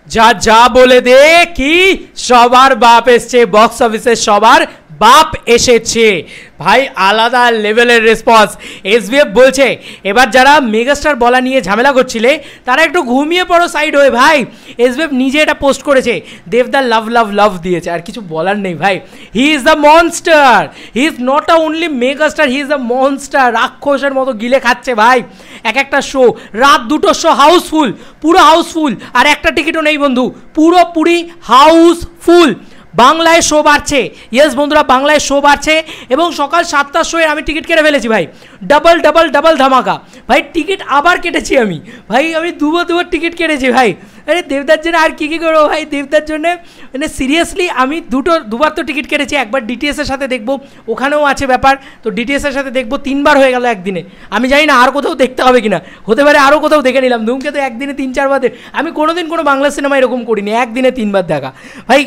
যা যা বলে দে কি সবার বাপ এসছে বক্স অফিসে, সবার বাপ এসেছে ভাই, আলাদা লেভেলের রেসপন্স। এসবিএফ বলছে এবার যারা মেগাস্টার বলা নিয়ে ঝামেলা করছিলে তারা একটু ঘুমিয়ে পড়ো সাইড হয়ে ভাই। এসবিএফ নিজে এটা পোস্ট করেছে, দেবদা লাভ লাভ লাভ দিয়েছে, আর কিছু বলার নেই ভাই। He is the monster, he is not a only megastar, he is the monster. রাক্ষসের মতো গিলে খাচ্ছে ভাই এক একটা শো, রাত 2টোর শো হাউসফুল, পুরো হাউসফুল, আর একটা টিকিটও নেই বন্ধু, পুরোপুরি হাউসফুল। বাংলায় শো বাড়ছে, ইয়েস বন্ধুরা বাংলায় শো বাড়ছে, এবং সকাল 7টার শোয়ে আমি টিকিট কেটে ফেলেছি ভাই, ডাবল ডাবল ডাবল ধামাকা ভাই। টিকিট আবার কেটেছি আমি ভাই, আমি দুবার টিকিট কেটেছি ভাই। আরে দেবদার জন্য আর কী করবো ভাই, দেবদার জন্য মানে সিরিয়াসলি আমি দুবার তো টিকিট কেটেছি, একবার ডিটিএসের সাথে দেখবো, ওখানেও আছে ব্যাপার, তো ডিটিএসের সাথে দেখবো, 3বার হয়ে গেল একদিনে। আমি জানি না আর কোথাও দেখতে হবে কিনা, হতে পারে আরও কোথাও দেখে নিলাম। ধূমকেতু একদিনে 3-4বার আমি কোনোদিন কোনো বাংলা সিনেমা এরকম করিনি, একদিনে 3বার দেখা ভাই।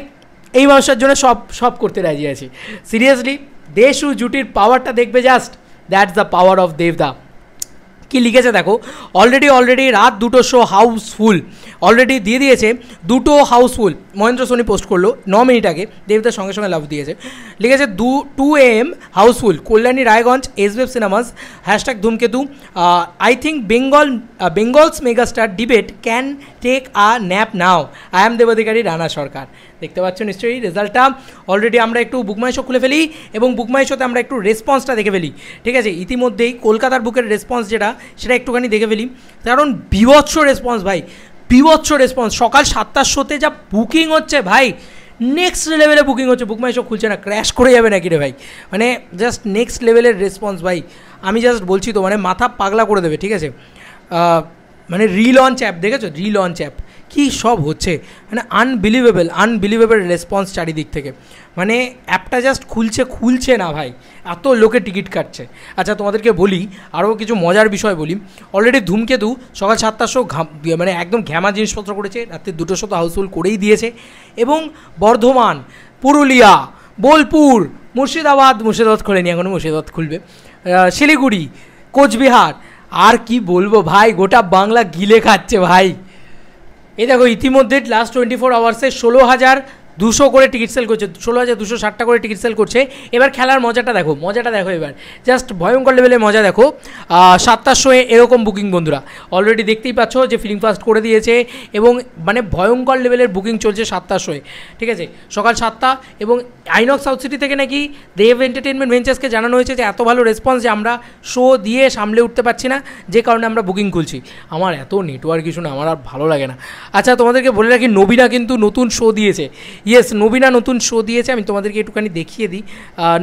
এই মানুষের জন্য সব করতে রাজি আছি সিরিয়াসলি। দেশু জুটির পাওয়ারটা দেখবে just, that's the power of দেবদা। কি লিখেছে দেখো, অলরেডি রাত 2টো শো হাউসফুল, অলরেডি দিয়ে দিয়েছে 2টো হাউসফুল। মহেন্দ্র সোনি পোস্ট করলো 9 মিনিট আগে, দেবদার সঙ্গে সঙ্গে লাভ দিয়েছে, লিখেছে 2 AM housefull, Kalyani Raiganj, SBF cinemas, hashtag Dhumketu. I think Bengal's megastar debate can take a nap now, I am Debadhikari, Rana Sarkar. দেখতে পাচ্ছ নিশ্চয়ই রেজাল্টটা। অলরেডি আমরা একটু বুকমাই শো খুলে ফেলি এবং বুকমাই শোতে আমরা একটু রেসপন্সটা দেখে ফেলি, ঠিক আছে। ইতিমধ্যেই কলকাতার বুকের রেসপন্স সেটা একটুখানি দেখে ফেলি, কারণ বিভৎস রেসপন্স ভাই, বিভৎস রেসপন্স। সকাল 7টার শোতে যা বুকিং হচ্ছে ভাই, নেক্সট লেভেলে বুকিং হচ্ছে। বুকমাই শো খুলছে না, ক্র্যাশ করে যাবে নাকি রে ভাই, মানে জাস্ট নেক্সট লেভেলের রেসপন্স ভাই। আমি জাস্ট বলছি তো, মানে মাথা পাগলা করে দেবে, ঠিক আছে। মানে রিলঞ্চ অ্যাপ দেখেছো, রিলঞ্চ অ্যাপ কী সব হচ্ছে, মানে আনবিলিভেবল রেসপন্স চারিদিক থেকে। মানে অ্যাপটা জাস্ট খুলছে না ভাই, এত লোকে টিকিট কাটছে। আচ্ছা তোমাদেরকে বলি আরও কিছু মজার বিষয় বলি। অলরেডি ধূমকেতু সকাল 7টার শো মানে একদম ঘ্যামা জিনিসপত্র করেছে, রাত্রি 2টো শো তো হাউসফুল করেই দিয়েছে, এবং বর্ধমান, পুরুলিয়া, বোলপুর, মুর্শিদাবাদ খোলেনি এখনও, মুর্শিদাবাদ খুলবে, শিলিগুড়ি, কোচবিহার, আর কি বলবো ভাই, গোটা বাংলা গিলে খাচ্ছে ভাই। এই দেখো ইতিমধ্যে লাস্ট 24 আওয়ার্সে 16,200 করে টিকিট সেল করছে, 16,260টা করে টিকিট সেল করছে। এবার খেলার মজাটা দেখো এবার জাস্ট ভয়ঙ্কর লেভেলের মজা দেখো। 7টার শোয়ে এরকম বুকিং বন্ধুরা, অলরেডি দেখতেই পাচ্ছ যে ফিল্ম ফাস্ট করে দিয়েছে, এবং মানে ভয়ঙ্কর লেভেলের বুকিং চলছে 7টার শোয়ে, ঠিক আছে, সকাল 7টা। এবং আইনক্স সাউথ সিটি থেকে নাকি দেব এন্টারটেনমেন্ট ভেঞ্চার্সকে জানানো হয়েছে যে এত ভালো রেসপন্স যে আমরা শো দিয়ে সামলে উঠতে পারছি না, যে কারণে আমরা বুকিং খুলছি। আমার এত নেটওয়ার্ক ইস্যু না, আমার আর ভালো লাগে না। আচ্ছা তোমাদেরকে বলে রাখি, নবীনা কিন্তু নতুন শো দিয়েছে, ইয়েস নবীনা নতুন শো দিয়েছে, আমি তোমাদেরকে একটুখানি দেখিয়ে দিই।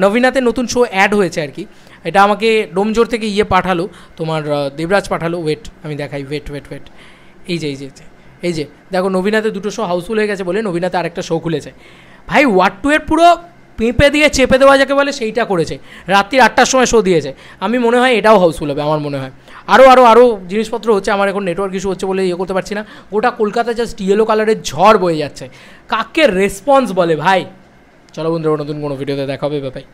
নবীনাতে নতুন শো অ্যাড হয়েছে আর কি, এটা আমাকে ডোমজোর থেকে পাঠালো, তোমার দেবরাজ পাঠালো, ওয়েট আমি দেখাই, ওয়েট এই যে দেখো, নবীনাতে 2টো শো হাউসফুল হয়ে গেছে বলে নবীনাতে আরেকটা শো খুলেছে ভাই। ওয়াট টু এর পুরো পেঁপে দিয়ে চেপে দেওয়া যাকে বলে সেইটা করেছে, রাত্রি 8টার সময় শো দিয়েছে। আমি মনে হয় এটাও হাউসফুল হবে, আমার মনে হয়। আরও জিনিসপত্র হচ্ছে, আমার এখন নেটওয়ার্ক ইস্যু হচ্ছে বলে করতে পারছি না। গোটা কলকাতা জাস্ট ইয়েলো কালারের ঝড় বয়ে যাচ্ছে, কাকে রেসপন্স বলে ভাই। চলো বন্ধুরা, নতুন কোনো ভিডিওতে দেখা হবে, বাই।